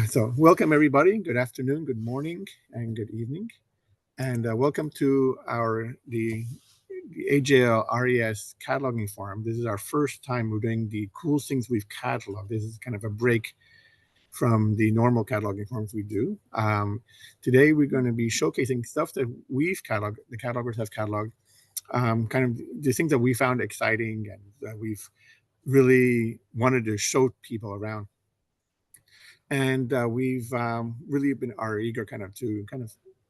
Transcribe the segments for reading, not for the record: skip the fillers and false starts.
So welcome everybody. Good afternoon, good morning, and good evening. And welcome to the AJL RES cataloging forum. This is our first time we're doing the cool things we've cataloged. This is kind of a break from the normal cataloging forums we do. Today we're going to be showcasing stuff that we've cataloged, the catalogers have cataloged, kind of the things that we found exciting and that we've really wanted to show people around. And we've really been eager to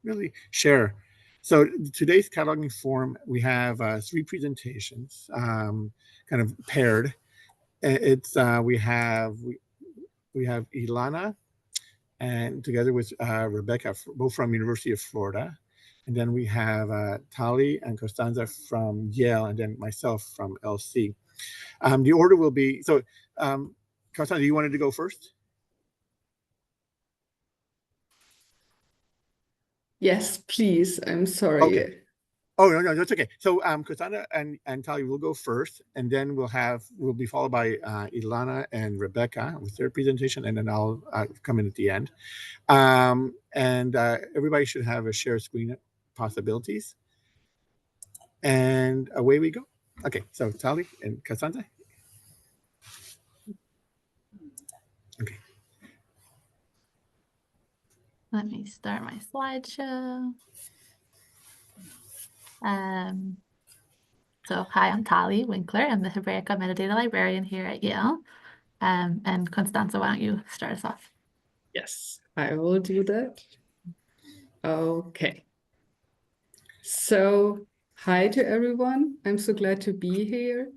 really share. So today's cataloging forum, we have 3 presentations, kind of paired. It's we have Ilana, and together with Rebecca, both from University of Florida, and then we have Tali and Costanza from Yale, and then myself from LC. The order will be so. Costanza, you wanted to go first? Yes, please. I'm sorry. Okay. Oh, no, that's okay. So Costanza and Tali will go first, and then we'll be followed by Ilana and Rebecca with their presentation, and then I'll come in at the end. And everybody should have a share screen possibilities. And away we go. Okay, so Tali and Costanza. Okay. Let me start my slideshow. So hi, I'm Tali Winkler. I'm the Hebraica metadata librarian here at Yale. And Constanza, why don't you start us off? Yes, I will do that. Okay. So hi to everyone. I'm so glad to be here.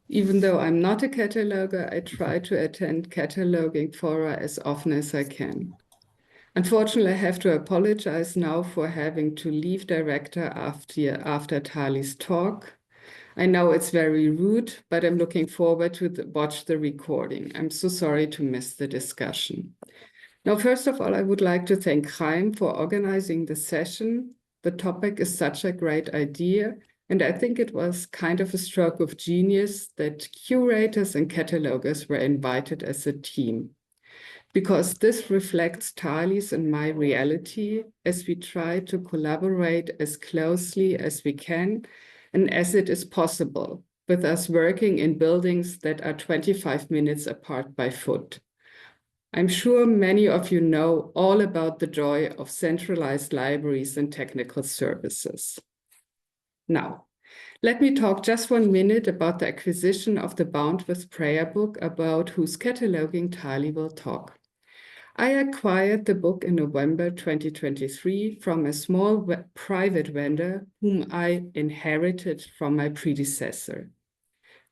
Even though I'm not a cataloger, I try to attend cataloging fora as often as I can. Unfortunately, I have to apologize now for having to leave director after Tali's talk. I know it's very rude, but I'm looking forward to watch the recording. I'm so sorry to miss the discussion. Now, first of all, I would like to thank Chaim for organizing the session. The topic is such a great idea, and I think it was kind of a stroke of genius that curators and catalogers were invited as a team, because this reflects Tali's and my reality as we try to collaborate as closely as we can and as it is possible, with us working in buildings that are 25 minutes apart by foot. I'm sure many of you know all about the joy of centralized libraries and technical services. Now, let me talk just 1 minute about the acquisition of the Bound with Prayer book, about whose cataloging Tali will talk. I acquired the book in November 2023 from a small private vendor whom I inherited from my predecessor.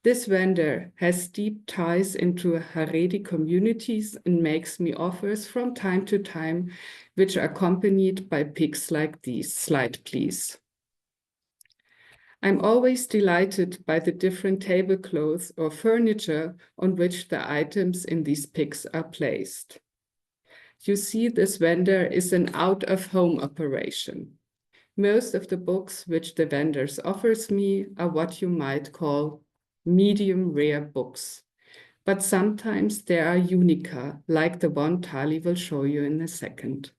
This vendor has deep ties into Haredi communities and makes me offers from time to time, which are accompanied by pics like these. Slide, please. I'm always delighted by the different tablecloths or furniture on which the items in these pics are placed. You see, this vendor is an out-of-home operation. Most of the books which the vendors offers me are what you might call medium rare books, but sometimes there are unica, like the one Tali will show you in a second.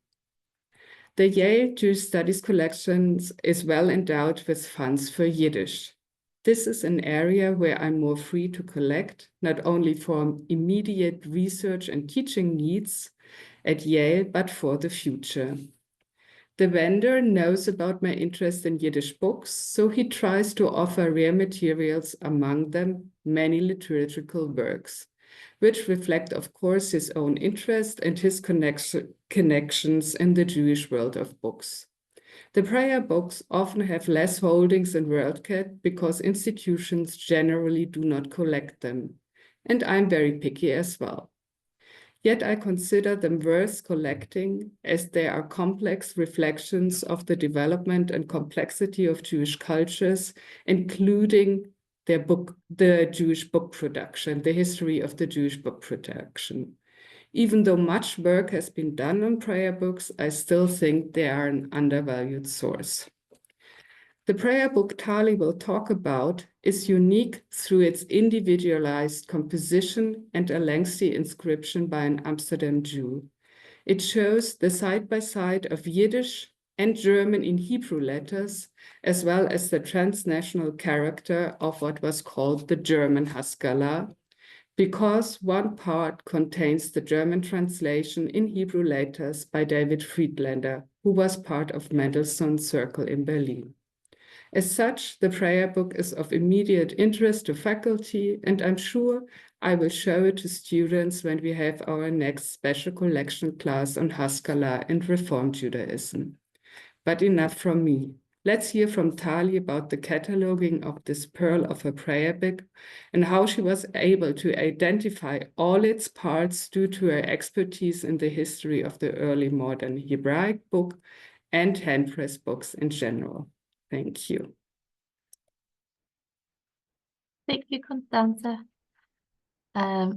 The Yale Jewish Studies collections is well endowed with funds for Yiddish. This is an area where I'm more free to collect, not only for immediate research and teaching needs at Yale, but for the future. The vendor knows about my interest in Yiddish books, so he tries to offer rare materials, among them many liturgical works, which reflect, of course, his own interest and his connections in the Jewish world of books. The prayer books often have less holdings in WorldCat because institutions generally do not collect them, and I'm very picky as well. Yet I consider them worth collecting, as they are complex reflections of the development and complexity of Jewish cultures, including the Jewish book production, the history of the Jewish book production. Even though much work has been done on prayer books, I still think they are an undervalued source. The prayer book Tali will talk about is unique through its individualized composition and a lengthy inscription by an Amsterdam Jew. It shows the side-by-side of Yiddish and German in Hebrew letters, as well as the transnational character of what was called the German Haskalah, because one part contains the German translation in Hebrew letters by David Friedlander, who was part of Mendelssohn's Circle in Berlin. As such, the prayer book is of immediate interest to faculty, and I'm sure I will show it to students when we have our next special collection class on Haskalah and Reform Judaism. But enough from me. Let's hear from Tali about the cataloging of this pearl of a prayer book and how she was able to identify all its parts due to her expertise in the history of the early modern Hebraic book and handpress books in general. Thank you. Thank you, Constanze.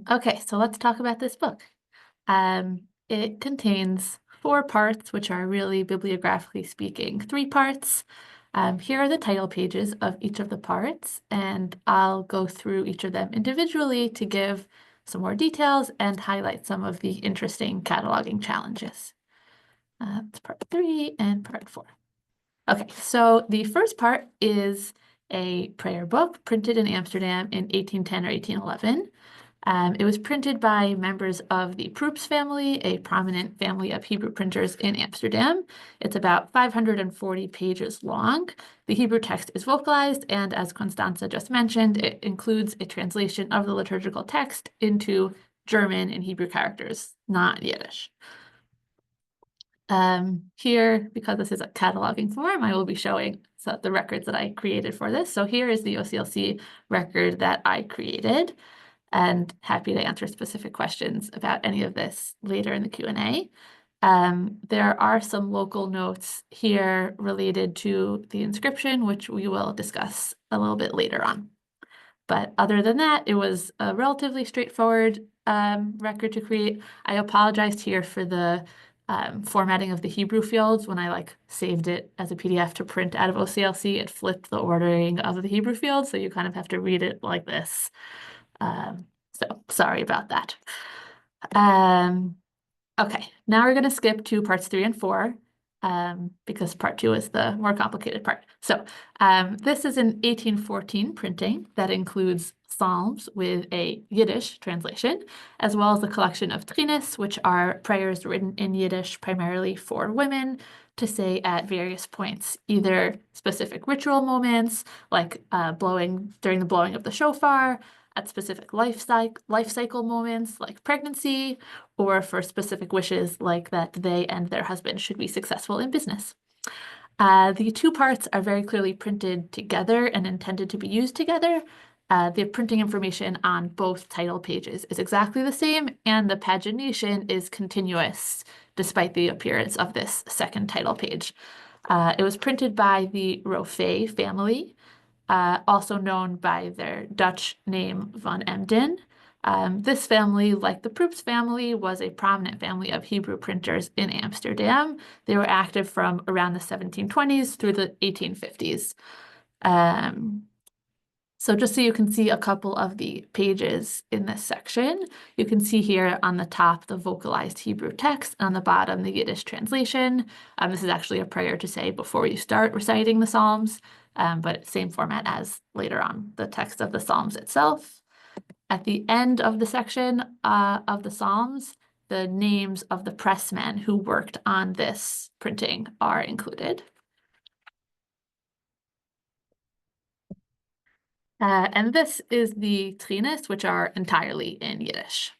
Okay, so let's talk about this book. It contains 4 parts, which are really bibliographically speaking 3 parts. Here are the title pages of each of the parts, and I'll go through each of them individually to give some more details and highlight some of the interesting cataloging challenges. It's part 3 and part 4. Okay, so the first part is a prayer book printed in Amsterdam in 1810 or 1811. It was printed by members of the Proeps family, a prominent family of Hebrew printers in Amsterdam. It's about 540 pages long. The Hebrew text is vocalized, and as Constanze just mentioned, it includes a translation of the liturgical text into German and Hebrew characters, not Yiddish. Here, because this is a cataloging form, I will be showing the records that I created for this. So here is the OCLC record that I created, and happy to answer specific questions about any of this later in the Q&A. There are some local notes here related to the inscription, which we will discuss a little bit later on. But other than that, it was a relatively straightforward record to create. I apologized here for the formatting of the Hebrew fields. When I saved it as a PDF to print out of OCLC, it flipped the ordering of the Hebrew fields, so you kind of have to read it like this. So sorry about that. Okay, now we're going to skip to parts 3 and 4 because part 2 is the more complicated part. So this is an 1814 printing that includes Psalms with a Yiddish translation, as well as a collection of Trinis, which are prayers written in Yiddish primarily for women to say at various points, either specific ritual moments, like during the blowing of the shofar, at specific life cycle moments like pregnancy, or for specific wishes like that they and their husband should be successful in business. The 2 parts are very clearly printed together and intended to be used together. The printing information on both title pages is exactly the same, and the pagination is continuous despite the appearance of this second title page. It was printed by the Rofe family, also known by their Dutch name Van Emden. This family, like the Proeps family, was a prominent family of Hebrew printers in Amsterdam. They were active from around the 1720s through the 1850s. So just so you can see a couple of the pages in this section, you can see here on the top the vocalized Hebrew text, on the bottom the Yiddish translation. This is actually a prayer to say before you start reciting the Psalms, but same format as later on the text of the Psalms itself. At the end of the section of the Psalms, the names of the pressmen who worked on this printing are included. And this is the Trinis, which are entirely in Yiddish.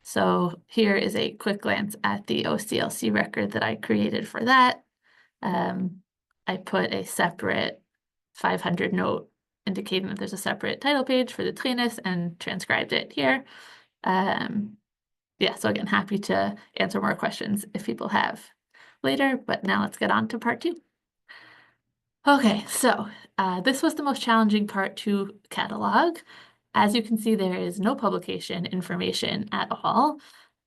So here is a quick glance at the OCLC record that I created for that. I put a separate 500 note indicating that there's a separate title page for the Trinis and transcribed it here. Yeah, so again, happy to answer more questions if people have later, but now let's get on to part 2. Okay, so this was the most challenging part to catalog. As you can see, there is no publication information at all.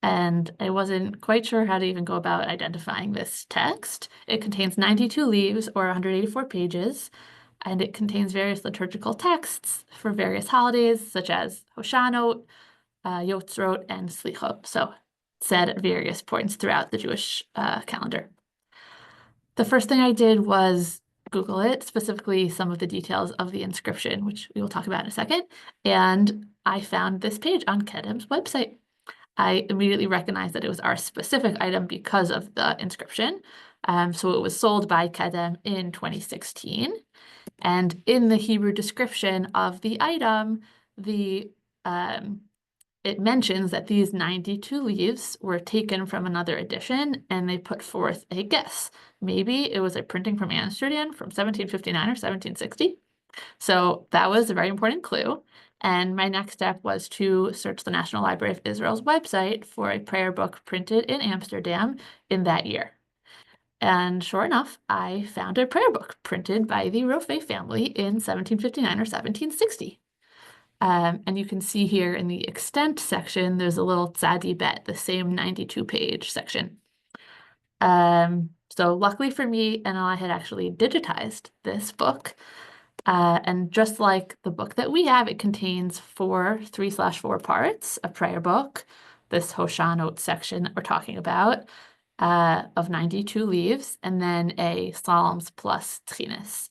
and I wasn't quite sure how to even go about identifying this text. It contains 92 leaves or 184 pages, and it contains various liturgical texts for various holidays, such as Hoshanot, Yotzrot, and Slichot, so said at various points throughout the Jewish calendar. The first thing I did was Google it, specifically some of the details of the inscription, which we will talk about in a second, and I found this page on Kedem's website. I immediately recognized that it was our specific item because of the inscription. So it was sold by Kedem in 2016. And in the Hebrew description of the item, it mentions that these 92 leaves were taken from another edition, and they put forth a guess. Maybe it was a printing from Amsterdam from 1759 or 1760. So that was a very important clue. And my next step was to search the National Library of Israel's website for a prayer book printed in Amsterdam in that year. And sure enough, I found a prayer book printed by the Rofe family in 1759 or 1760. And you can see here in the extent section, there's a little tzadi bet, the same 92-page section. So luckily for me, NLI had actually digitized this book. And just like the book that we have, it contains 3/4 parts, a prayer book, this Hoshanot section that we're talking about, of 92 leaves, and then a Psalms plus Tchinas.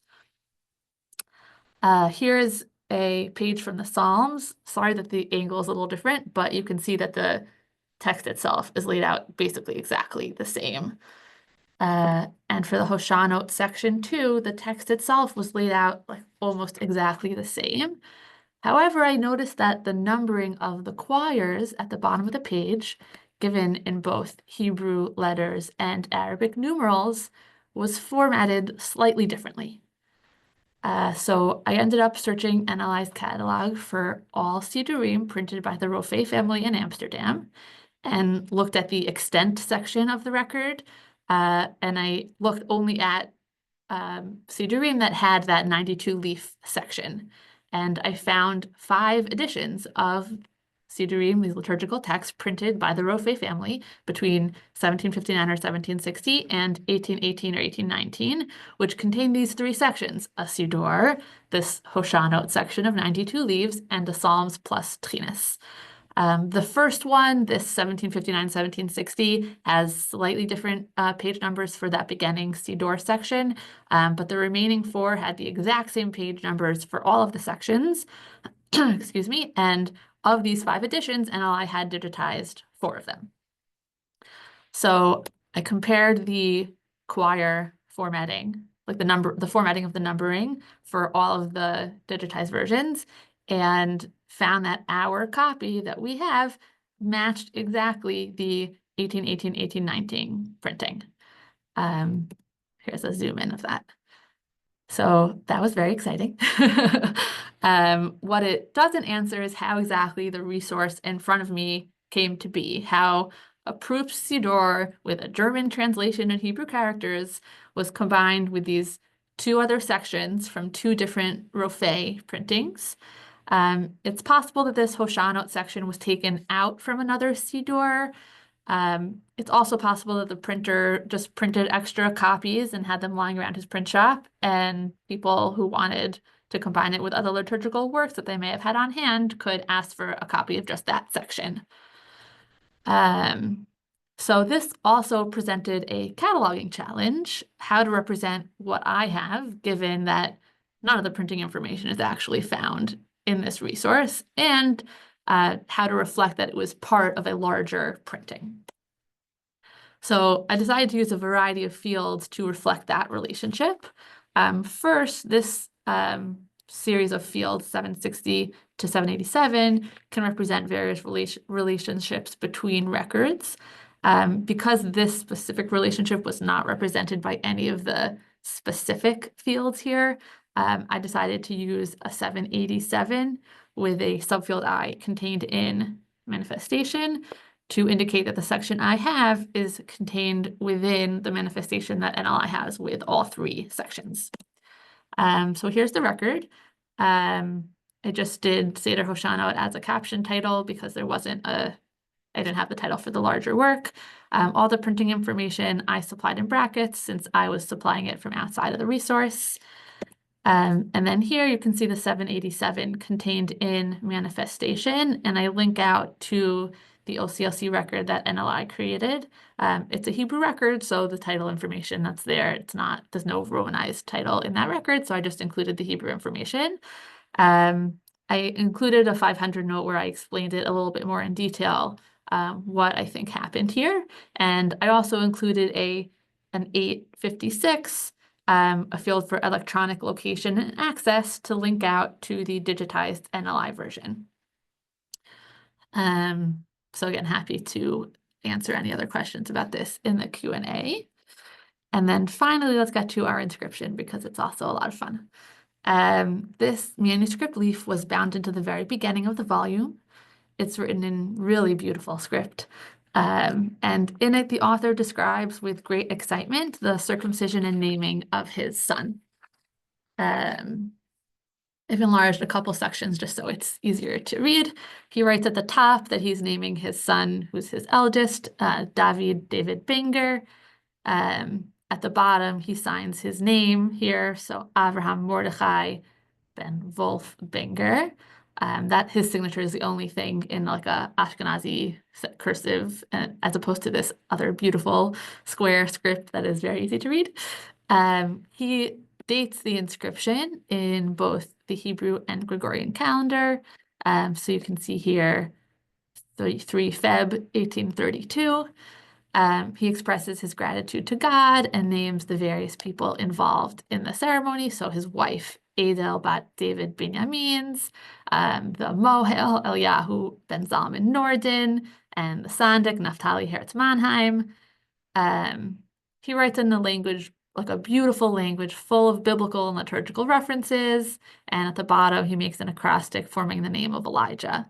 Here's a page from the Psalms. Sorry that the angle is a little different, but you can see that the text itself is laid out basically exactly the same. And for the Hoshanot section too, the text itself was laid out like almost exactly the same. However, I noticed that the numbering of the choirs at the bottom of the page, given in both Hebrew letters and Arabic numerals, was formatted slightly differently. So I ended up searching NLI's catalog for all Sidurim printed by the Rofe family in Amsterdam, and looked at the extent section of the record. And I looked only at Sidurim that had that 92-leaf section. And I found 5 editions of Sidurim, these liturgical texts, printed by the Rofe family between 1759 or 1760 and 1818 or 1819, which contained these 3 sections: a Siddur, this Hoshanot section of 92 leaves, and a Psalms plus Tchinas. The first one, this 1759-1760, has slightly different page numbers for that beginning Siddur section, but the remaining 4 had the exact same page numbers for all of the sections. Excuse me. And of these 5 editions, NLI had digitized 4 of them. So I compared the choir formatting, like the formatting of the numbering for all of the digitized versions, and found that our copy that we have matched exactly the 1818, 1819 printing. Here's a zoom in of that. So that was very exciting. What it doesn't answer is how exactly the resource in front of me came to be, how a Proof Siddur with a German translation in Hebrew characters was combined with these 2 other sections from 2 different Rofe printings. It's possible that this Hoshanot section was taken out from another Siddur. It's also possible that the printer just printed extra copies and had them lying around his print shop, and people who wanted to combine it with other liturgical works that they may have had on hand could ask for a copy of just that section. So this also presented a cataloging challenge, how to represent what I have, given that none of the printing information is actually found in this resource, and how to reflect that it was part of a larger printing. So I decided to use a variety of fields to reflect that relationship. First, this series of fields, 760 to 787, can represent various relationships between records. Because this specific relationship was not represented by any of the specific fields here, I decided to use a 787 with a subfield I contained in manifestation to indicate that the section I have is contained within the manifestation that NLI has with all 3 sections. So here's the record. I just did Seder Hoshanot as a caption title because there wasn't a I didn't have the title for the larger work. All the printing information I supplied in brackets since I was supplying it from outside of the resource. And then here you can see the 787 contained in manifestation, and I link out to the OCLC record that NLI created. It's a Hebrew record, so the title information that's there, there's no Romanized title in that record, so I just included the Hebrew information. I included a 500 note where I explained it a little bit more in detail, what I think happened here. And I also included an 856, a field for electronic location and access to link out to the digitized NLI version. So again, happy to answer any other questions about this in the Q&A. And then finally, let's get to our inscription because it's also a lot of fun. This manuscript leaf was bound into the very beginning of the volume. It's written in really beautiful script. And in it, the author describes with great excitement the circumcision and naming of his son. I've enlarged a couple sections just so it's easier to read. He writes at the top that he's naming his son, who's his eldest, David Binger. At the bottom, he signs his name here, so Avraham Mordechai Ben Wolf Binger. That his signature is the only thing in like a Ashkenazi cursive, as opposed to this other beautiful square script that is very easy to read. He dates the inscription in both the Hebrew and Gregorian calendar. So you can see here 3 Feb 1832. He expresses his gratitude to God and names the various people involved in the ceremony. So his wife, Adel Bat David Binyamins, the Mohel Eliyahu Ben Zalman Norden, and the Sandik Naftali Hertz Mannheim. He writes in the language, like a beautiful language full of biblical and liturgical references. And at the bottom, he makes an acrostic forming the name of Elijah.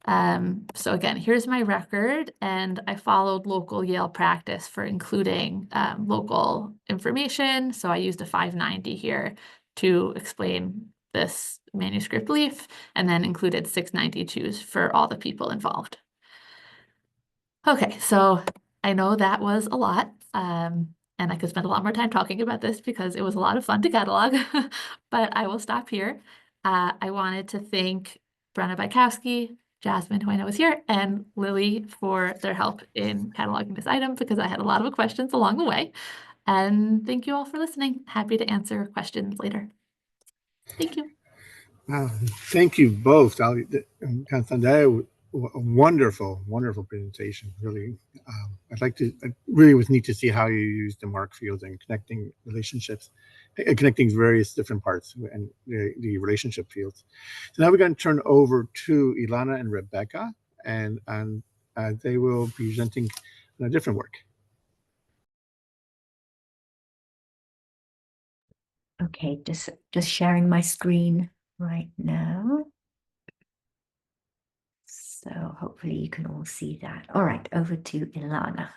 So again, here's my record, and I followed local Yale practice for including local information. So I used a 590 here to explain this manuscript leaf, and then included 692s for all the people involved. Okay, so I know that was a lot, and I could spend a lot more time talking about this because it was a lot of fun to catalog, but I will stop here. I wanted to thank Brenna Bykowski, Jasmine, who I know is here, and Lily for their help in cataloging this item because I had a lot of questions along the way. And thank you all for listening. Happy to answer questions later. Thank you. Thank you both, Ali and Constantine. A wonderful, wonderful presentation. Really, I really was neat to see how you use the mark fields and connecting relationships, connecting various different parts and the relationship fields. So now we're going to turn over to Ilana and Rebecca, and they will be presenting a different work. Okay, just sharing my screen right now. So hopefully you can all see that. All right, over to Ilana.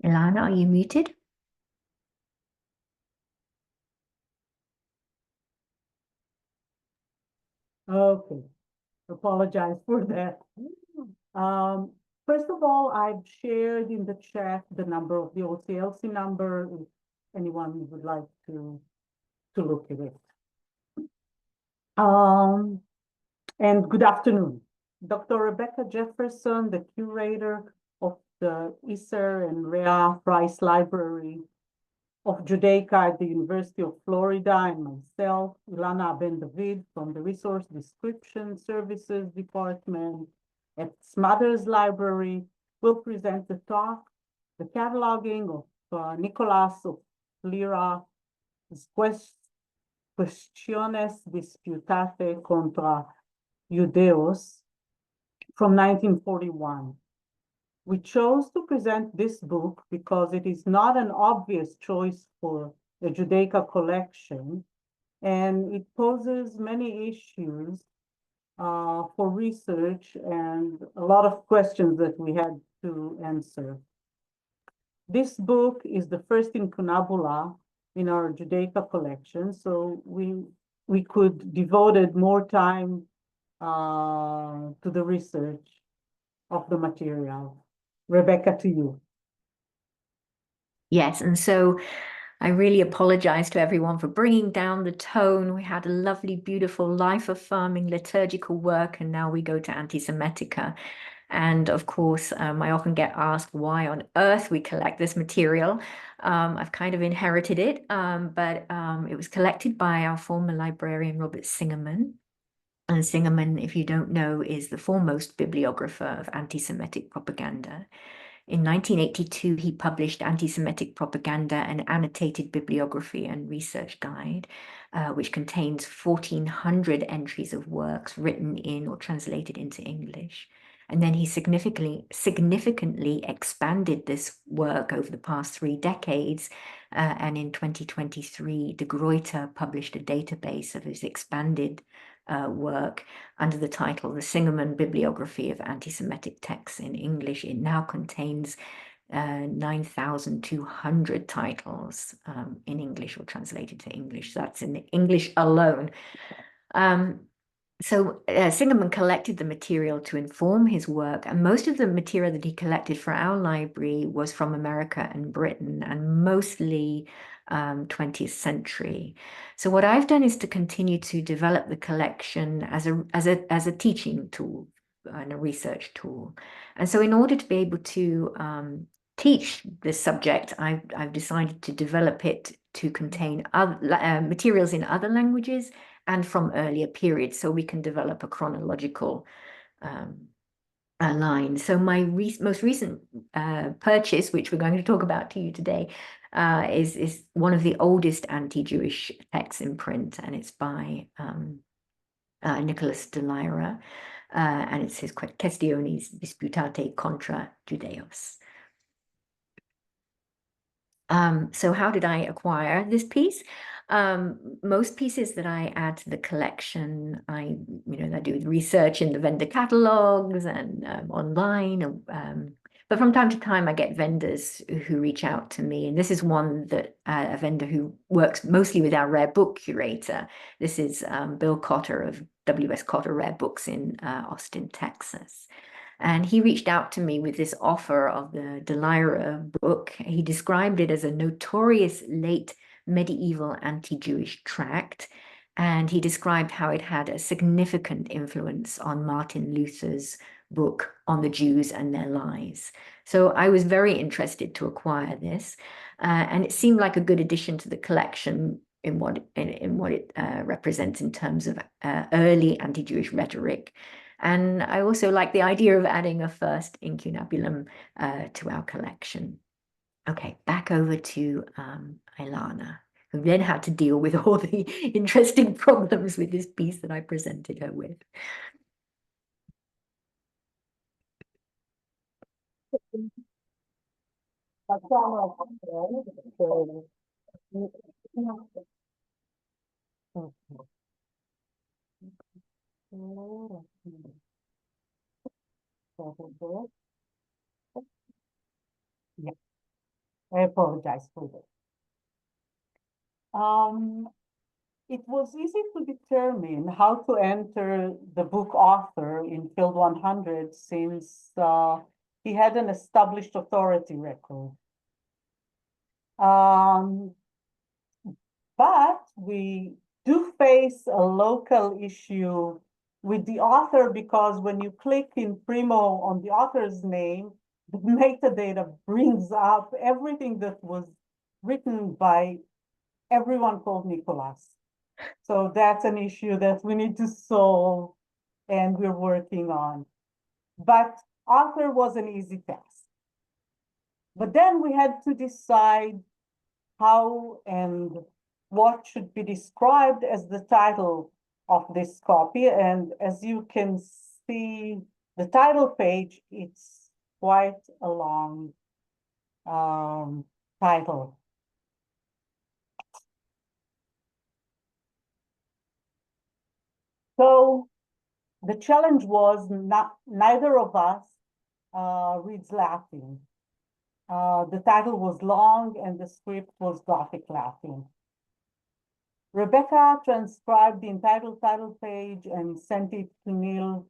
Ilana, are you muted? Okay, apologize for that. First of all, I've shared in the chat the number of the OCLC number if anyone would like to look at it. And good afternoon. Dr. Rebecca Jefferson, the curator of the Isser and Rhea Price Library of Judaica at the University of Florida, and myself, Ilana Ben David, from the Resource Description Services Department at Smothers Library, will present the talk, The Cataloging of Nicolas of Lyra, Questiones Disputate contra Judeos, from 1941. We chose to present this book because it is not an obvious choice for the Judaica collection, and it poses many issues for research and a lot of questions that we had to answer. This book is the first incunabula in our Judaica collection, so we could devoted more time to the research of the material. Rebecca, to you. Yes, and so I really apologize to everyone for bringing down the tone. We had a lovely, beautiful, life-affirming liturgical work, and now we go to Anti-Semitica. And of course, I often get asked why on earth we collect this material. I've kind of inherited it, but it was collected by our former librarian, Robert Singerman. And Singerman, if you don't know, is the foremost bibliographer of anti-Semitic propaganda. In 1982, he published Anti-Semitic Propaganda, an annotated bibliography and research guide, which contains 1,400 entries of works written in or translated into English. And then he significantly expanded this work over the past 3 decades. And in 2023, De Gruyter published a database of his expanded work under the title The Singerman Bibliography of Anti-Semitic Texts in English. It now contains 9,200 titles in English or translated to English. So that's in English alone. So Singerman collected the material to inform his work, and most of the material that he collected for our library was from America and Britain, and mostly 20th century. So what I've done is to continue to develop the collection as a teaching tool and a research tool. And so in order to be able to teach this subject, I've decided to develop it to contain other, materials in other languages and from earlier periods, so we can develop a chronological line. So my most recent purchase, which we're going to talk about to you today, is one of the oldest anti-Jewish texts in print, and it's by Nicholas de Lyra, and it's his Questiones Disputate contra Judaeos. So how did I acquire this piece? Most pieces that I add to the collection, I do research in the vendor catalogs and online. But from time to time, I get vendors who reach out to me. And this is one that a vendor who works mostly with our rare book curator. This is Bill Cotter of W.S. Cotter Rare Books in Austin, Texas. And he reached out to me with this offer of the de Lyra book. He described it as a notorious late medieval anti-Jewish tract. And he described how it had a significant influence on Martin Luther's book on the Jews and their lies. So I was very interested to acquire this. And it seemed like a good addition to the collection in what it represents in terms of early anti-Jewish rhetoric. And I also like the idea of adding a first incunabulum to our collection. Okay, back over to Ilana, who then had to deal with all the interesting problems with this piece that I presented her with. Yeah, I apologize for that. It was easy to determine how to enter the book author in Field 100 since he had an established authority record. But we do face a local issue with the author, because when you click in Primo on the author's name, the metadata brings up everything that was written by everyone called Nicholas. So that's an issue that we need to solve, and we're working on. But author was an easy task. But then we had to decide how and what should be described as the title of this copy. And as you can see, the title page, it's quite a long title. So the challenge was neither of us reads Latin. The title was long and the script was Gothic Latin. Rebecca transcribed the entitled title page and sent it to Neil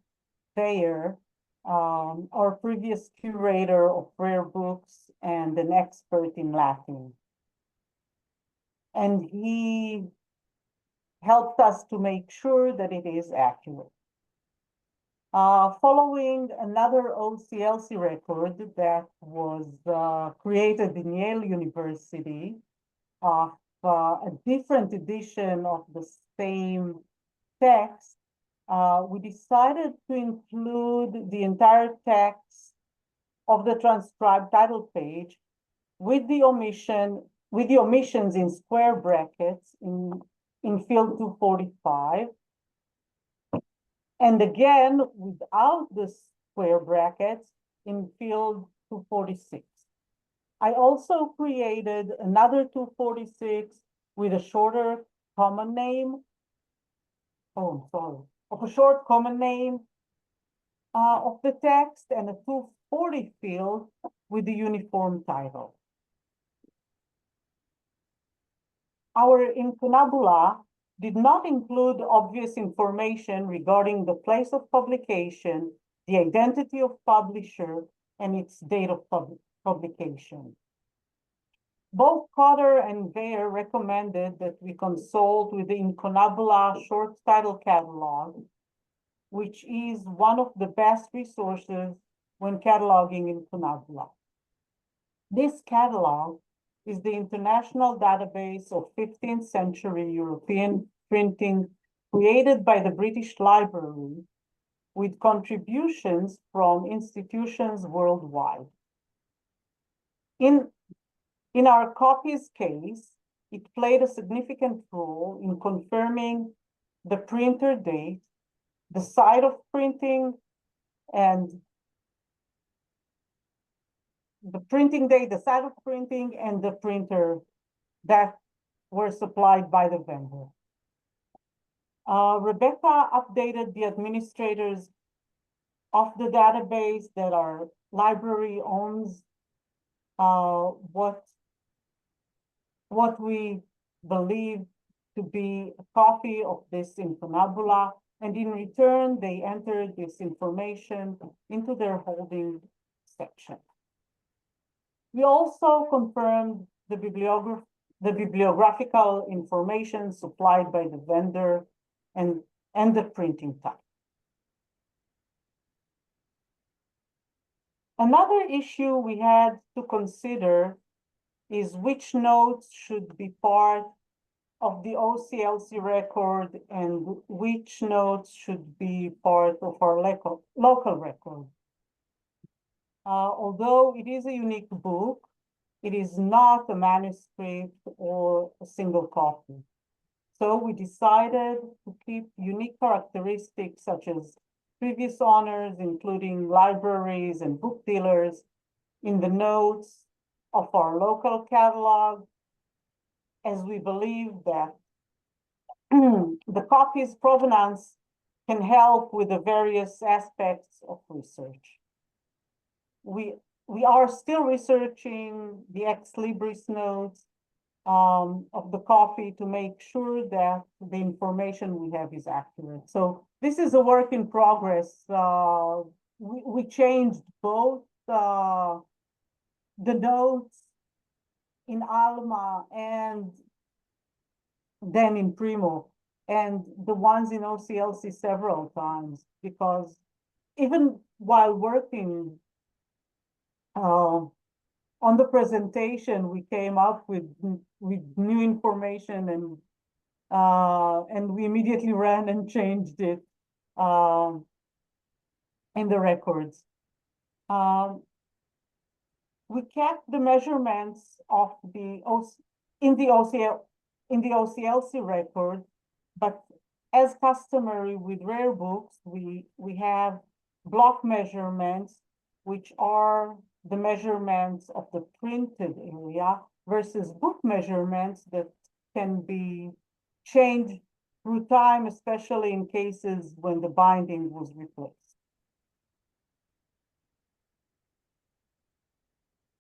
Thayer, our previous curator of rare books and an expert in Latin. And he helped us to make sure that it is accurate. Following another OCLC record that was created in Yale University of a different edition of the same text, we decided to include the entire text of the transcribed title page with the omissions in square brackets in field 245. And again, without the square brackets in field 246. I also created another 246 with a shorter common name. Oh, sorry. Of a short common name of the text and a 240 field with the uniform title. Our incunabula did not include obvious information regarding the place of publication, the identity of publisher, and its date of publication. Both Cotter and Weyer recommended that we consult with the Incunabula short title catalog, which is one of the best resources when cataloging Incunabula. This catalog is the international database of 15th century European printing created by the British Library with contributions from institutions worldwide. In our copy's case, it played a significant role in confirming the printer date, the site of printing, and the printing date, the site of printing, and the printer that were supplied by the vendor. Rebecca updated the administrators of the database that our library owns what we believe to be a copy of this Incunabula, and in return, they entered this information into their holding section. We also confirmed the bibliographical information supplied by the vendor and the printing type. Another issue we had to consider is which notes should be part of the OCLC record and which notes should be part of our local record. Although it is a unique book, it is not a manuscript or a single copy. So we decided to keep unique characteristics such as previous owners, including libraries and book dealers, in the notes of our local catalog, as we believe that the copy's provenance can help with the various aspects of research. We are still researching the ex libris notes of the copy to make sure that the information we have is accurate. So this is a work in progress. We changed both the notes in Alma and then in Primo, and the ones in OCLC several times, because even while working on the presentation, we came up with new information, and we immediately ran and changed it in the records. We kept the measurements of in the OCLC record, but as customary with rare books, we have block measurements, which are the measurements of the printed area versus book measurements that can be changed through time, especially in cases when the binding was replaced.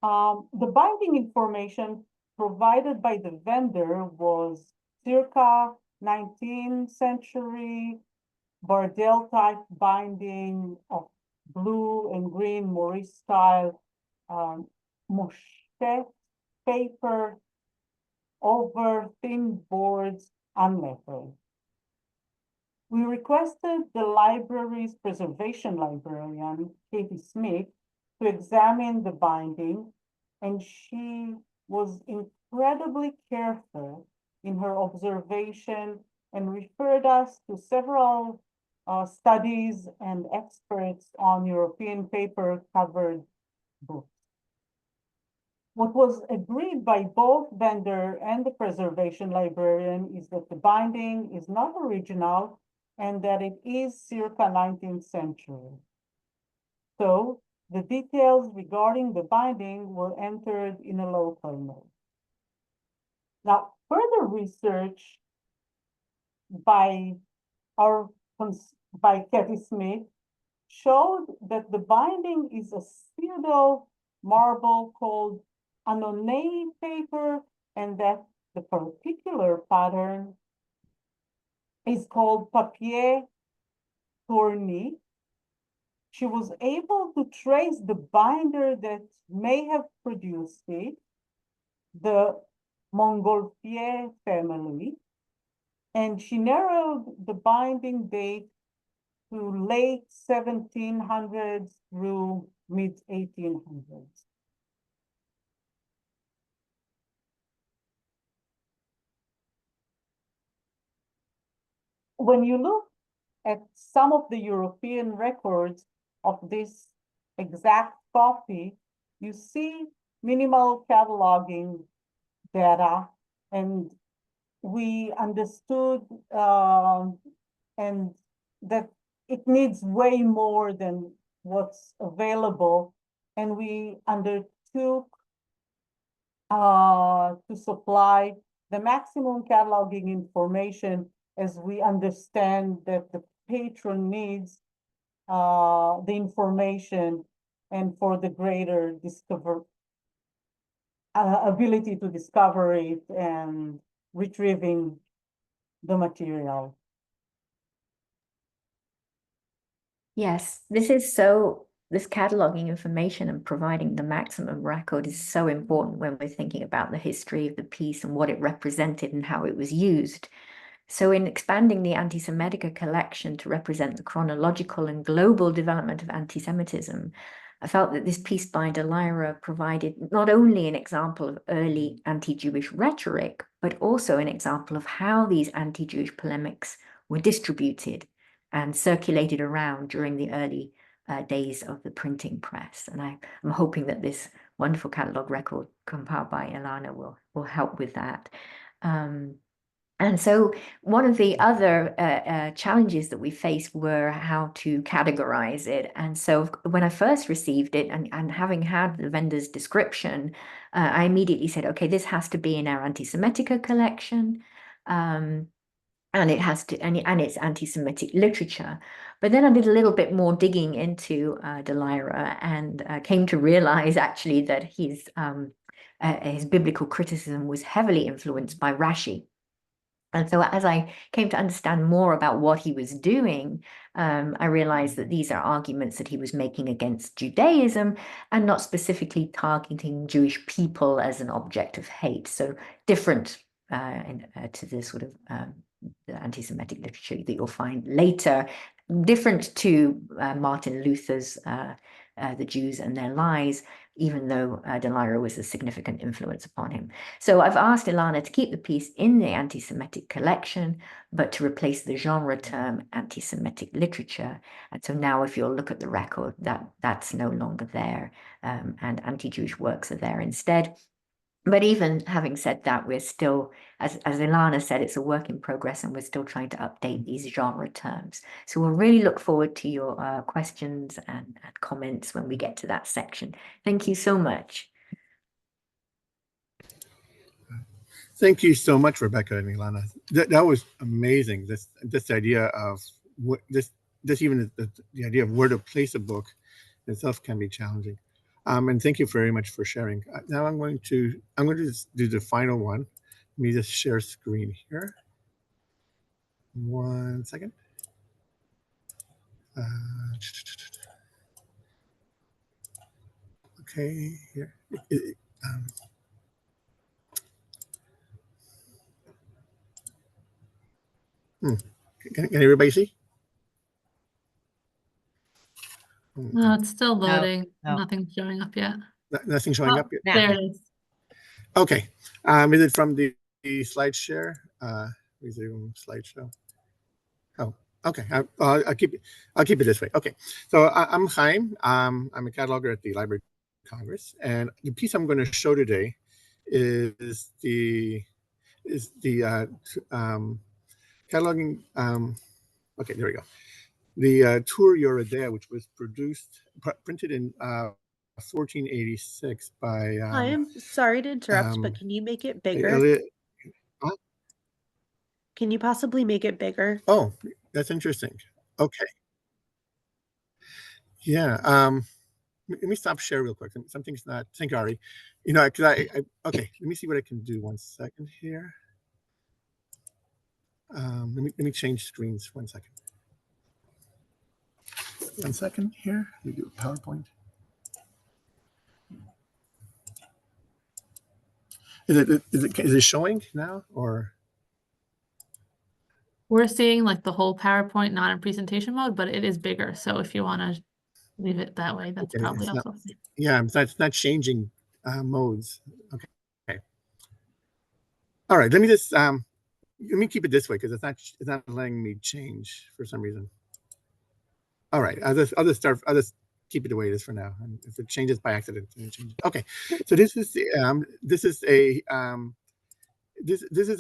The binding information provided by the vendor was circa 19th century Bardell type binding of blue and green Maurice style mouchette paper over thin boards unlettered. We requested the library's preservation librarian, Katie Smith, to examine the binding, and she was incredibly careful in her observation and referred us to several studies and experts on European paper covered books. What was agreed by both vendor and the preservation librarian is that the binding is not original and that it is circa 19th century. So the details regarding the binding were entered in a local note. Now, further research by Katie Smith showed that the binding is a pseudo marble called Annonay paper, and that the particular pattern is called papier tourné. She was able to trace the binder that may have produced it, the Montgolfier family, and she narrowed the binding date to late 1700s through mid 1800s. When you look at some of the European records of this exact copy, you see minimal cataloging data, and we understood and that it needs way more than what's available, and we undertook to supply the maximum cataloging information as we understand that the patron needs the information and for the greater ability to discover it and retrieving the material. Yes, this cataloging information and providing the maximum record is so important when we're thinking about the history of the piece and what it represented and how it was used. So in expanding the Anti-Semitica collection to represent the chronological and global development of anti-Semitism, I felt that this piece by Delaira provided not only an example of early anti-Jewish rhetoric, but also an example of how these anti-Jewish polemics were distributed and circulated around during the early days of the printing press. And I'm hoping that this wonderful catalogue record compiled by Ilana will help with that. And so one of the other challenges that we faced were how to categorize it. And so when I first received it and having had the vendor's description, I immediately said, okay, this has to be in our Anti-Semitica collection. And it has to, and it's anti-Semitic literature. But then I did a little bit more digging into Delaira and came to realize actually that his biblical criticism was heavily influenced by Rashi. And so as I came to understand more about what he was doing, I realized that these are arguments that he was making against Judaism and not specifically targeting Jewish people as an object of hate. So different to the sort of the anti-Semitic literature that you'll find later, different to Martin Luther's The Jews and Their Lies, even though Delaira was a significant influence upon him. So I've asked Ilana to keep the piece in the anti-Semitic collection, but to replace the genre term anti-Semitic literature. And so now if you'll look at the record, that's no longer there, and anti-Jewish works are there instead. But even having said that, we're still, as Ilana said, it's a work in progress, and we're still trying to update these genre terms. So we'll really look forward to your questions and comments when we get to that section. Thank you so much. Thank you so much, Rebecca and Ilana. That was amazing. This idea of what this even the idea of where to place a book itself can be challenging. And thank you very much for sharing. Now I'm going to just do the final one. Let me just share screen here. 1 second. Okay, here. Can everybody see? No, it's still loading. no. Nothing's showing up yet. Nothing showing up yet? There it is. Okay. Is it from the slide share? Resume slideshow. Oh, okay. I'll keep it this way. Okay. So I'm Chaim. I'm a cataloger at the Library of Congress, and the piece I'm going to show today is the cataloging. Okay, there we go. The Tur Yoredea, which was printed in 1486 by. I am sorry to interrupt, but can you make it bigger? Huh? Can you possibly make it bigger? Oh, that's interesting. Okay. Yeah. Let me stop share real quick. Something's not sync already. You know, because okay. Let me see what I can do. 1 second here. Let me change screens. 1 second. 1 second here. Let me do a PowerPoint. Is it showing now or? We're seeing like the whole PowerPoint not in presentation mode, but it is bigger. So if you want to leave it that way, that's Okay, probably it's also. Yeah, it's not changing modes. Okay. All right. Let me just let me keep it this way because it's not letting me change for some reason. All right. I'll just keep it the way it is for now. And if it changes by accident, then it changes. Okay. So this is a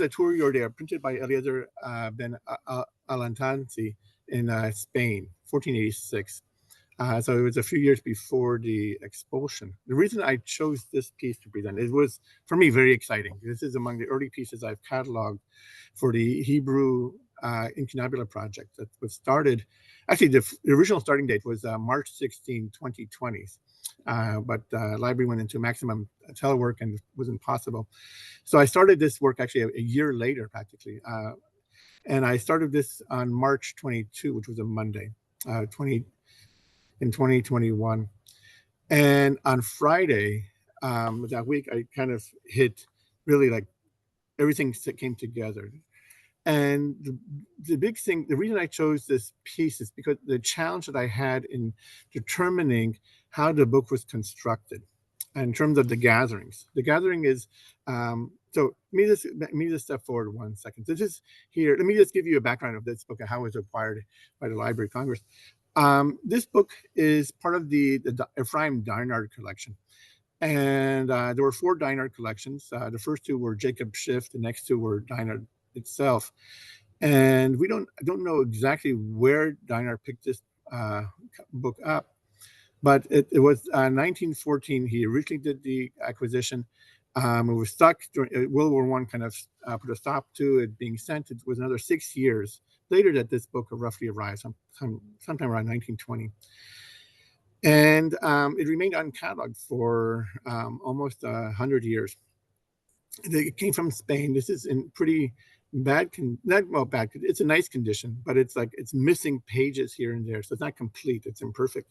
Tur Yoredea printed by Eliezer ben Alantansi in Spain, 1486. So it was a few years before the expulsion. The reason I chose this piece to present, it was, for me, very exciting. This is among the early pieces I've cataloged for the Hebrew Incunabula project that was started. Actually, the original starting date was March 16, 2020. But library went into maximum telework and it wasn't possible. So I started this work actually a year later, practically. And I started this on March 22, which was a Monday, in 2021. And on Friday that week, I kind of hit really like everything came together. And the big thing, the reason I chose this piece is because the challenge that I had in determining how the book was constructed in terms of the gatherings. The gathering is, so let me just step forward 1 second. So just here, let me just give you a background of this book and how it was acquired by the Library of Congress. This book is part of the Ephraim Deinard collection. And there were 4 Deinard collections. The first 2 were Jacob Schiff, the next 2 were Deinard itself. And we don't know exactly where Deinard picked this book up, but it was 1914. He originally did the acquisition. It was stuck during World War I, kind of put a stop to it being sent. It was another 6 years later that this book roughly arrived, sometime around 1920. And it remained uncatalogued for almost 100 years. It came from Spain. This is in pretty bad, it's a nice condition, but it's missing pages here and there. So it's not complete, it's imperfect.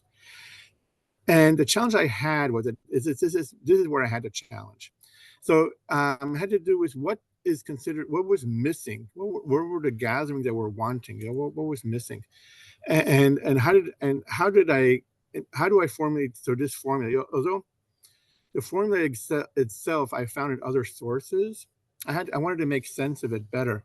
And the challenge I had was this is where I had the challenge. So had to do with what was missing, what were the gatherings that were wanting, what was missing, and how do I formulate this formula? Although the formula itself, I found in other sources, I wanted to make sense of it better.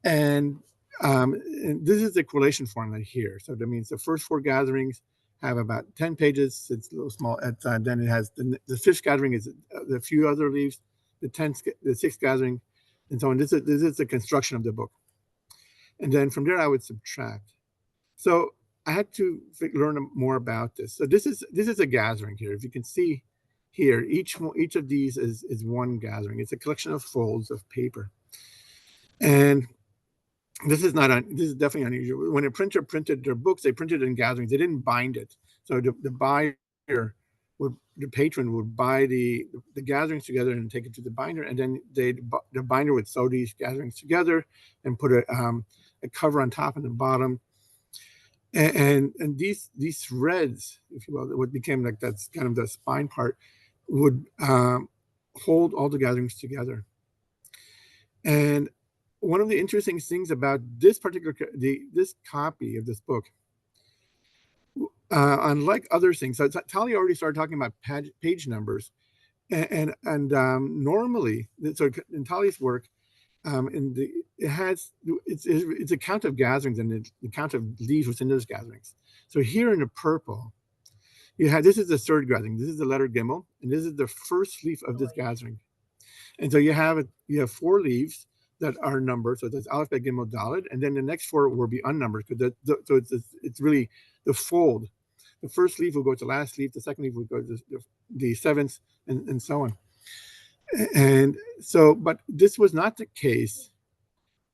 And this is the correlation formula here. So that means the first 4 gatherings have about 10 pages. It's a little small. Then it has the 5th gathering is a few other leaves, the 6th gathering, and so on. This is the construction of the book. And then from there, I would subtract. So I had to learn more about this. So this is a gathering here. If you can see here, each of these is one gathering. It's a collection of folds of paper. And this is definitely unusual. When a printer printed their books, they printed it in gatherings. They didn't bind it. So the buyer the patron would buy the gatherings together and take it to the binder, and then the binder would sew these gatherings together and put a cover on top and the bottom. And these threads, if you will, what became like that's kind of the spine part, would hold all the gatherings together. And one of the interesting things about this particular this copy of this book, unlike other things, so Talia already started talking about page numbers, and normally, so in Talia's work, it's a count of gatherings and the count of leaves within those gatherings. So here in the purple, you have, this is the third gathering. This is the letter Gimel, and this is the first leaf of this gathering. And so you have 4 leaves that are numbered. So that's Aleph, Bet, Gimel, Dalet, and then the next 4 will be unnumbered. So it's really the fold. The first leaf will go to the last leaf. The second leaf will go to the seventh, and so on. And so, but this was not the case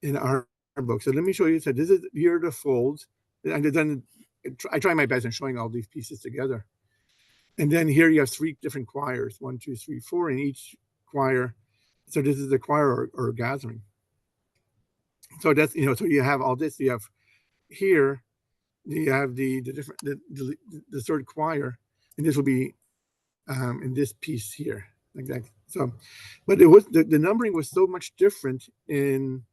in our book. So let me show you. So this is here the folds, and then I try my best in showing all these pieces together. And then here you have 3 different choirs, 1, 2, 3, 4 in each choir. So this is the choir or gathering. So that's, so you have all this. You have here, you have the third choir, and this will be in this piece here, like that. So, but it was the numbering was so much different in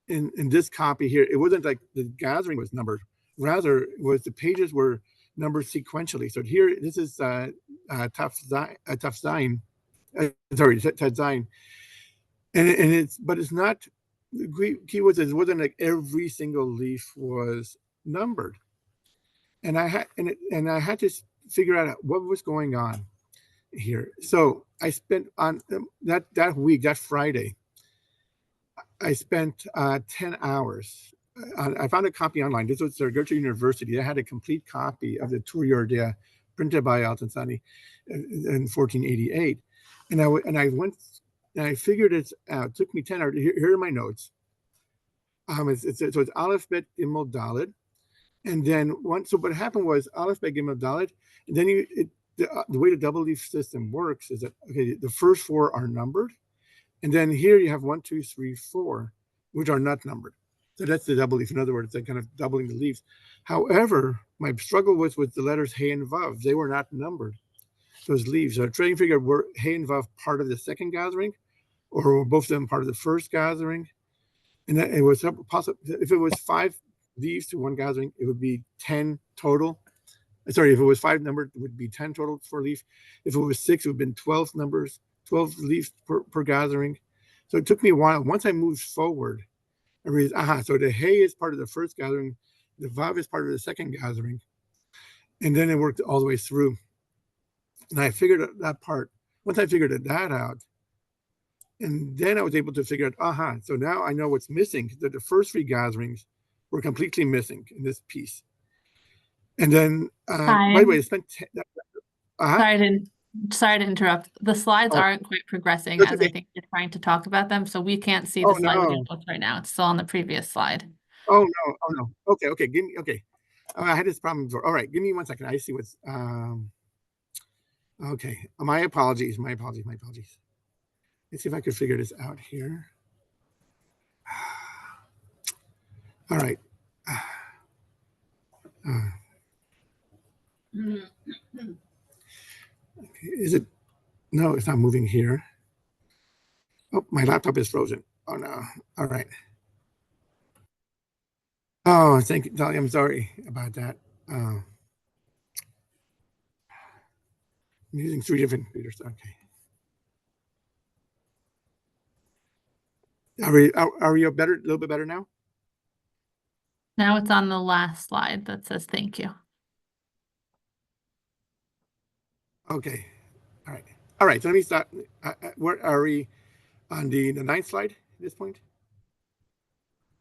this copy here. It wasn't like the gathering was numbered. Rather, it was the pages were numbered sequentially. So here, this is Taf Zayin, Tet Zayin, and it's not. The key was it wasn't like every single leaf was numbered, and I had to figure out what was going on here. So I spent on that week, that Friday, I spent 10 hours. I found a copy online. This was Goethe University. I had a complete copy of the Tur Yordea printed by Al-Tansani in 1488, and I went and I figured it out. It took me 10 hours. Here are my notes. So it's Aleph, Bet, Gimel, Dalet, and then so what happened was Aleph, Bet, Gimel, Dalet, and then the way the double leaf system works is that, okay, the first 4 are numbered, and then here you have 1, 2, 3, 4, which are not numbered. So that's the double leaf. In other words, they're kind of doubling the leaves. However, my struggle was with the letters Hey and Vav. They were not numbered, those leaves. So I'm trying to figure out, were Hey and Vav part of the second gathering, or were both of them part of the first gathering? And it was possible. If it was 5 leaves to one gathering, it would be 10 total. Sorry, if it was 5 numbered, it would be 10 total for a leaf. If it was 6, it would have been 12 numbers, 12 leaves per gathering. So it took me a while. Once I moved forward, I realized, so the Hey is part of the first gathering, the Vav is part of the second gathering, and then it worked all the way through. And I figured that part. Once I figured that out, and then I was able to figure out, so now I know what's missing, that the first 3 gatherings were completely missing in this piece. And then, by the way, I spent. Sorry to interrupt. The slides aren't quite progressing as I think you're trying to talk about them, so we can't see the slide with your notes right now. It's still on the previous slide. Oh no. Okay. Give me. Okay. I had this problem before. All right, give me 1 second. I see what's. Okay. My apologies. Let's see if I could figure this out here. All right. Okay, is it? No, it's not moving here. Oh, my laptop is frozen. Oh no. All right. Oh, thank you, Talia. I'm sorry about that. I'm using 3 different computers. Okay. Are we a little bit better now? Now it's on the last slide that says thank you. Okay. All right. So let me start. Where are we on the 9th slide at this point?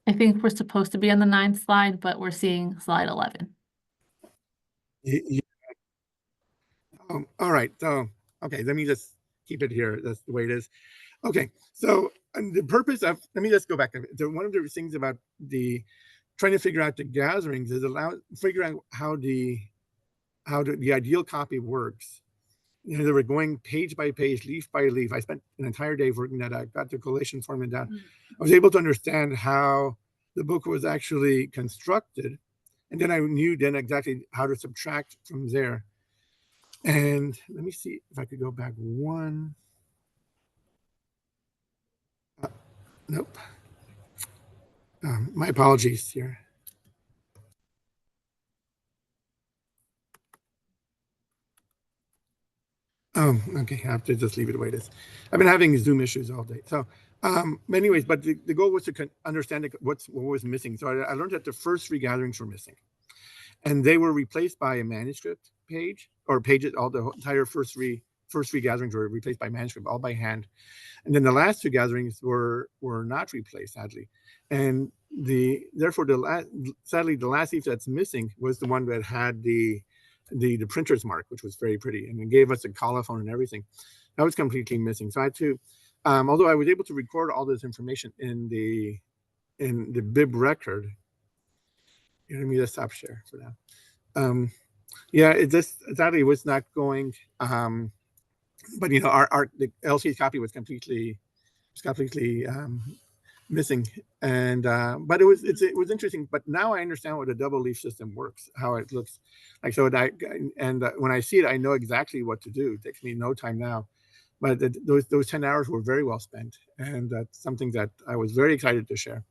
I think we're supposed to be on the 9th slide, but we're seeing slide 11. Yeah. All right. So, okay, let me just keep it here. That's the way it is. Okay. So the purpose of, let me just go back. So one of the things about trying to figure out the gatherings is figuring out how the ideal copy works. You know, they were going page by page, leaf by leaf. I spent an entire day working that out, got the collation formula down. I was able to understand how the book was actually constructed. And then I knew then exactly how to subtract from there. And let me see if I could go back one. Nope. My apologies here. Oh, okay. I have to just leave it the way it is. I've been having Zoom issues all day. So, anyways, but the goal was to understand what was missing. So I learned that the first three gatherings were missing, and they were replaced by a manuscript page or pages. All the entire first three gatherings were replaced by manuscript, all by hand, and then the last two gatherings were not replaced, sadly, and therefore sadly the last leaf that's missing was the one that had the printer's mark, which was very pretty, and it gave us a colophon and everything. That was completely missing. So I had to, although I was able to record all this information in the bib record. Let me just stop share for now. Yeah, it just sadly was not going. But you know, the LC's copy was completely missing, and but it was interesting. But now I understand what a double leaf system works, how it looks like. So when I see it, I know exactly what to do. It takes me no time now, but those 10 hours were very well spent, and that's something that I was very excited to share.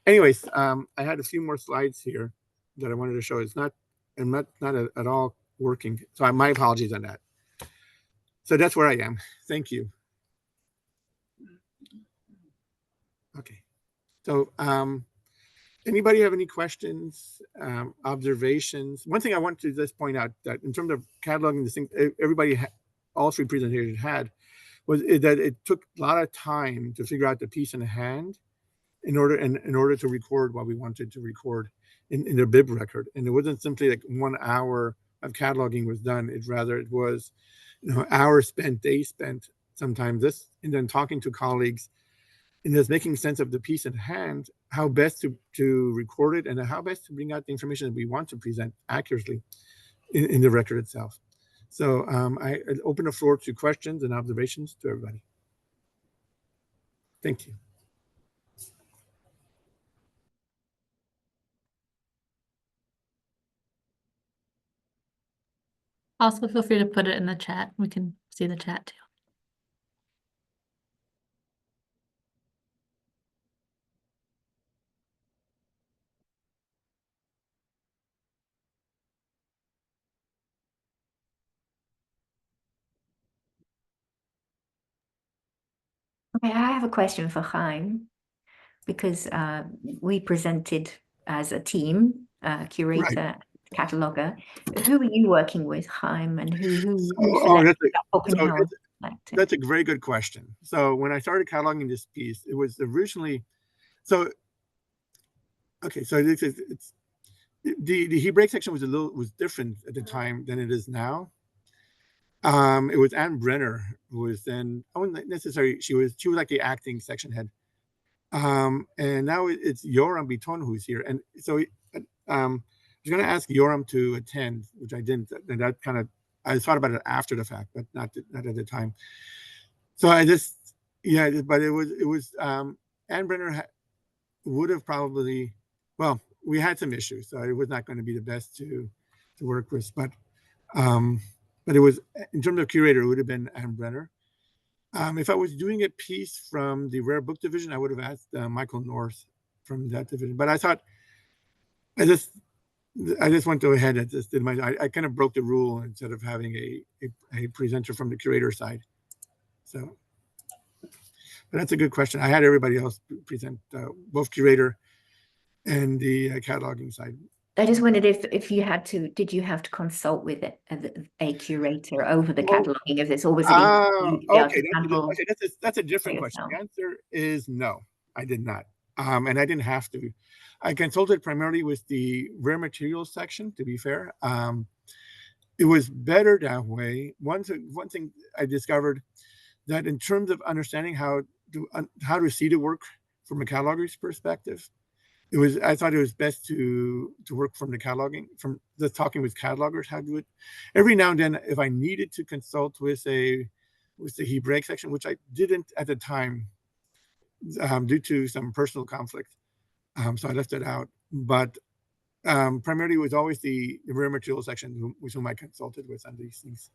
Anyways, I had a few more slides here that I wanted to show. It's not at all working, so my apologies on that. So that's where I am. Thank you. Okay. So anybody have any questions, observations? One thing I want to just point out that in terms of cataloging this thing, everybody, all three presenters had, was that it took a lot of time to figure out the piece in hand in order to record what we wanted to record in the bib record. And it wasn't simply like 1 hour of cataloging was done. It was, you know, hours spent, days spent, sometimes this, and then talking to colleagues and just making sense of the piece at hand, how best to record it and how best to bring out the information that we want to present accurately in the record itself. So I open the floor to questions and observations to everybody. Thank you. Also, feel free to put it in the chat. We can see the chat too. Okay, I have a question for Chaim, because we presented as a team, curator, Right. cataloger. Who are you working with, Chaim, and who That's a very good question. So when I started cataloging this piece, it was originally, so okay, so it's the Hebraic section was different at the time than it is now. It was Anne Brenner who was then, I wouldn't necessarily, she was like the acting section head. And now it's Yoram Biton who's here. And so I was going to ask Yoram to attend, which I didn't. And that kind of, I thought about it after the fact, but not at the time. So I just, yeah, but it was Anne Brenner would have probably, well, we had some issues, so it was not going to be the best to work with, but it was, in terms of curator, it would have been Anne Brenner. If I was doing a piece from the rare book division, I would have asked Michael North from that division. But I thought, I just went ahead and just did I kind of broke the rule instead of having a presenter from the curator side. So, but that's a good question. I had everybody else present, both curator and the cataloging side. I just wondered if you had to, did you have to consult with a curator over the cataloging of this, or was it okay, that's a different question. The answer is no, I did not. And I didn't have to. I consulted primarily with the rare materials section, to be fair. It was better that way. One thing I discovered, that in terms of understanding how to see the work from a cataloger's perspective, I thought it was best to work from the cataloging, from the talking with catalogers how to do it. Every now and then, if I needed to consult with the Hebraic section, which I didn't at the time due to some personal conflict, so I left it out. But primarily, it was always the rare material section with whom I consulted with on these things.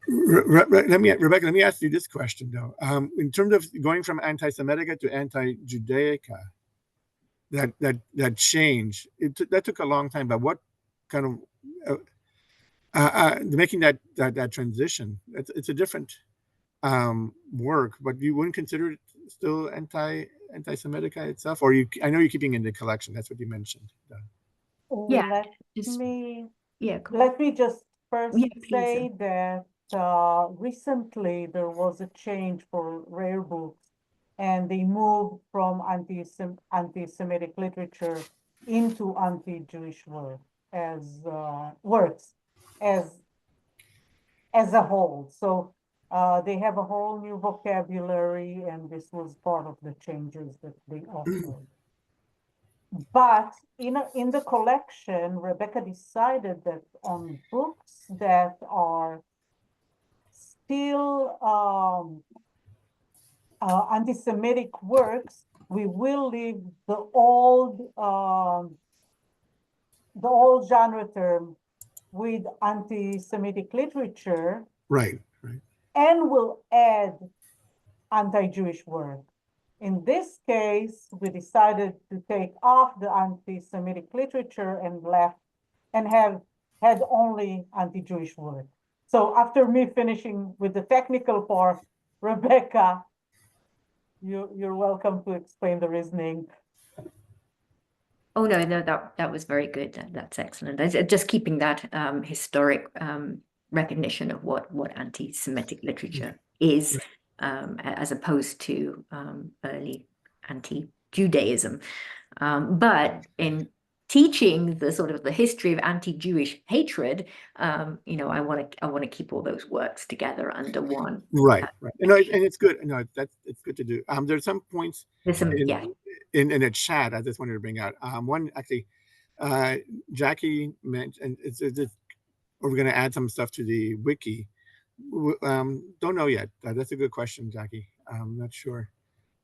Rebecca, let me ask you this question though. In terms of going from anti-Semitica to anti-Judaica, that change, that took a long time. But what kind of making that transition? It's a different work, but you wouldn't consider it still anti-Semitica itself, or I know you're keeping it in the collection. That's what you mentioned. Yeah, Let me just first Yeah, please. say that recently there was a change for rare books, and they moved from anti-Semitic literature into anti-Jewish works as a whole. So they have a whole new vocabulary, and this was part of the changes that they offered. But in the collection, Rebecca decided that on books that are still anti-Semitic works, we will leave the old genre term with anti-Semitic literature, Right. and we'll add anti-Jewish work. In this case, we decided to take off the anti-Semitic literature and had only anti-Jewish work. So after me finishing with the technical part, Rebecca, you're welcome to explain the reasoning. Oh no, that was very good. That's excellent. Just keeping that historic recognition of what anti-Semitic literature is, as opposed to early anti-Judaism. But in teaching the sort of the history of anti-Jewish hatred, I want to keep all those works together under one. Right. And it's good. No, it's good to do. There's some points in the chat I just wanted to bring out. One actually, Jackie mentioned we're going to add some stuff to the wiki. Don't know yet. That's a good question, Jackie. I'm not sure,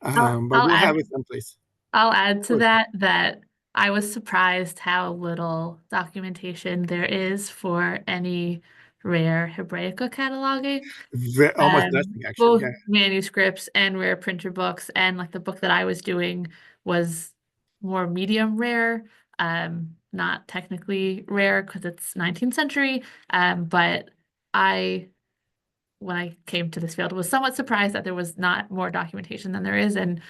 but we'll have it someplace. I'll add to that I was surprised how little documentation there is for any rare Hebraica cataloging. Almost nothing, actually. Both manuscripts and rare printer books, and like the book that I was doing was more medium rare, not technically rare because it's 19th century. But when I came to this field, was somewhat surprised that there was not more documentation than there is, and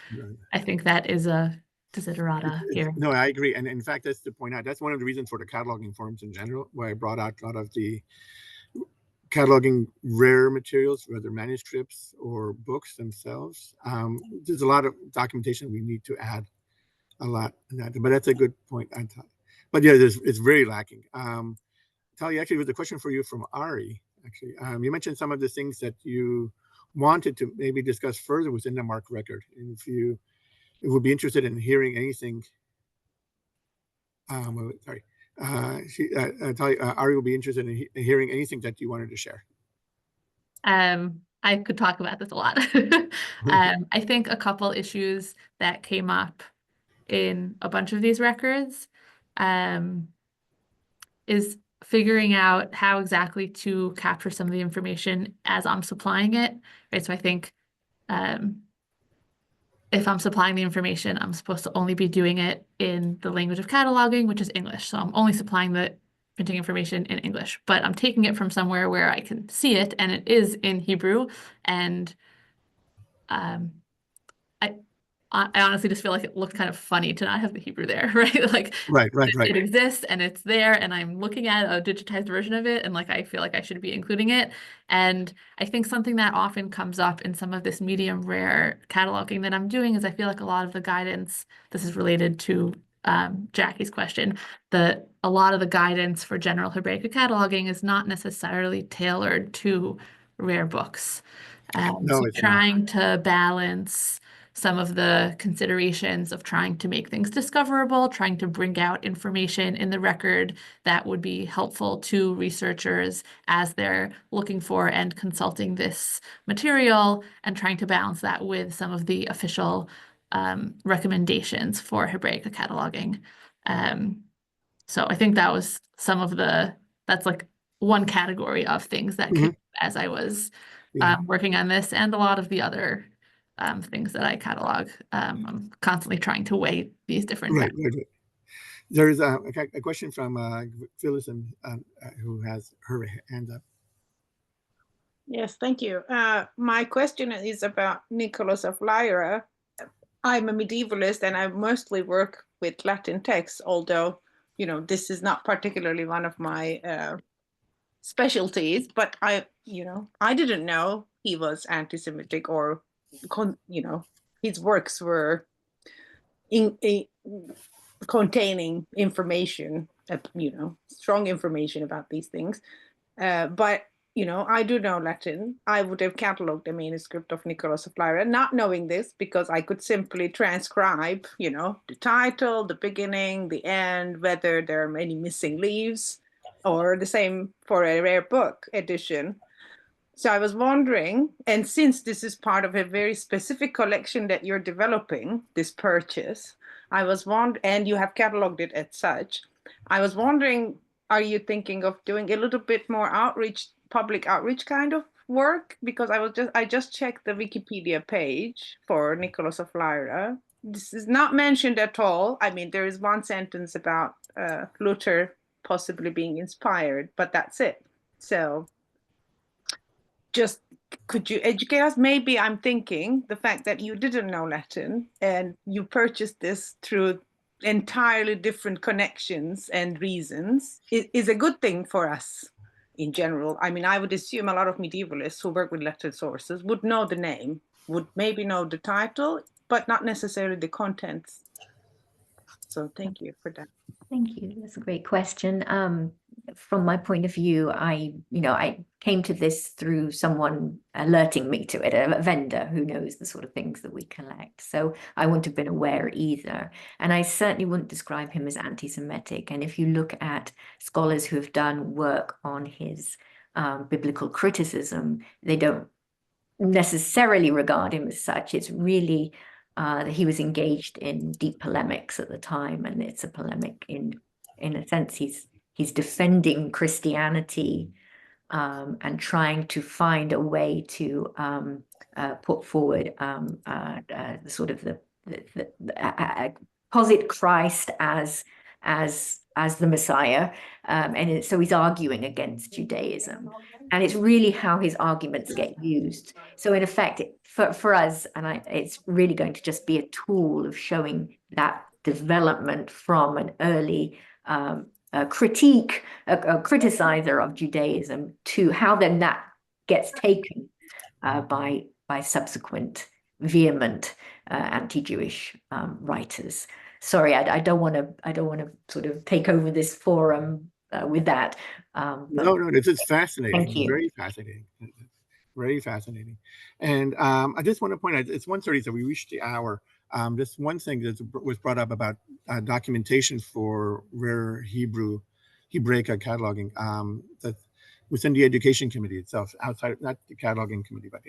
I think that is a desiderata here. No, I agree, and in fact, that's to point out. That's one of the reasons for the cataloging forums in general, why I brought out a lot of the cataloging rare materials, whether manuscripts or books themselves. There's a lot of documentation we need to add a lot, but that's a good point. But yeah, it's very lacking. Talia, actually, was a question for you from Ari. Actually, you mentioned some of the things that you wanted to maybe discuss further within the MARC record, and if you would be interested in hearing anything. Sorry. Ari will be interested in hearing anything that you wanted to share. I could talk about this a lot. I think a couple issues that came up in a bunch of these records is figuring out how exactly to capture some of the information as I'm supplying it, right? So I think if I'm supplying the information, I'm supposed to only be doing it in the language of cataloging, which is English. So I'm only supplying the printing information in English, but I'm taking it from somewhere where I can see it, and it is in Hebrew. And I honestly just feel like it looked kind of funny to not have the Hebrew there, right? Like, right. It exists and it's there, and I'm looking at a digitized version of it, and like I feel like I should be including it. And I think something that often comes up in some of this medium rare cataloging that I'm doing is I feel like a lot of the guidance, this is related to Jackie's question, a lot of the guidance for general Hebraica cataloging is not necessarily tailored to rare books. So trying to balance some of the considerations of trying to make things discoverable, trying to bring out information in the record that would be helpful to researchers as they're looking for and consulting this material, and trying to balance that with some of the official recommendations for Hebraica cataloging. So I think that was that's like one category of things that came as I was working on this, and a lot of the other things that I catalog. I'm constantly trying to weigh these different factors. Right. There is a question from Phyllis, who has her hand up. Yes, thank you. My question is about Nicholas of Lyra. I'm a medievalist and I mostly work with Latin texts, although, you know, this is not particularly one of my specialties, but I didn't know he was anti-Semitic, or, his works were containing information, strong information about these things. But I do know Latin. I would have cataloged the manuscript of Nicholas of Lyra, not knowing this, because I could simply transcribe, the title, the beginning, the end, whether there are many missing leaves, or the same for a rare book edition. So I was wondering, and since this is part of a very specific collection that you're developing, this purchase, and you have cataloged it as such, I was wondering, are you thinking of doing a little bit more public outreach kind of work? Because I just checked the Wikipedia page for Nicholas of Lyra. This is not mentioned at all. I mean, there is one sentence about Luther possibly being inspired, but that's it. So just could you educate us? Maybe I'm thinking the fact that you didn't know Latin and you purchased this through entirely different connections and reasons is a good thing for us in general. I mean, I would assume a lot of medievalists who work with Latin sources would know the name, would maybe know the title, but not necessarily the contents. So thank you for that. Thank you. That's a great question. From my point of view, I came to this through someone alerting me to it, a vendor who knows the sort of things that we collect. So I wouldn't have been aware either. And I certainly wouldn't describe him as anti-Semitic. And if you look at scholars who have done work on his biblical criticism, they don't necessarily regard him as such. It's really he was engaged in deep polemics at the time, and it's a polemic in a sense. He's defending Christianity and trying to find a way to put forward sort of the posit Christ as the Messiah, and so he's arguing against Judaism, and it's really how his arguments get used. So in effect, for us, and it's really going to just be a tool of showing that development from an early critique, a criticizer of Judaism, to how then that gets taken by subsequent vehement anti-Jewish writers. Sorry, I don't want to sort of take over this forum with that. No, this is fascinating. Thank you. Very fascinating. Very fascinating. And I just want to point out, it's 1:30, so we reached the hour. Just one thing that was brought up about documentation for rare Hebraica cataloging, that within the education committee itself, outside, not the cataloging committee, but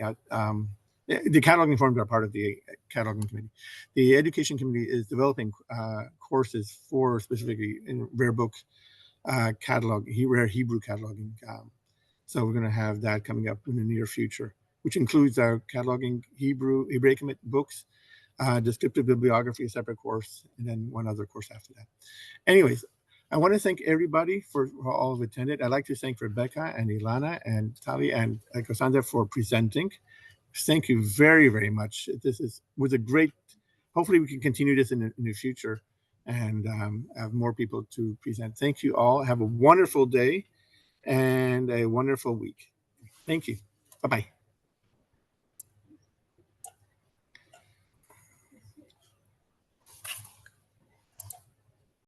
the cataloging forums are part of the cataloging committee. The education committee is developing courses for specifically in rare book catalog, rare Hebrew cataloging. So we're going to have that coming up in the near future, which includes our cataloging Hebraic books, descriptive bibliography, a separate course, and then one other course after that. Anyways, I want to thank everybody for all who attended. I'd like to thank Rebecca and Ilana and Tali and Cassandra for presenting. Thank you very, very much. This was a great, hopefully we can continue this in the future and have more people to present. Thank you all. Have a wonderful day and a wonderful week. Thank you. Bye-bye.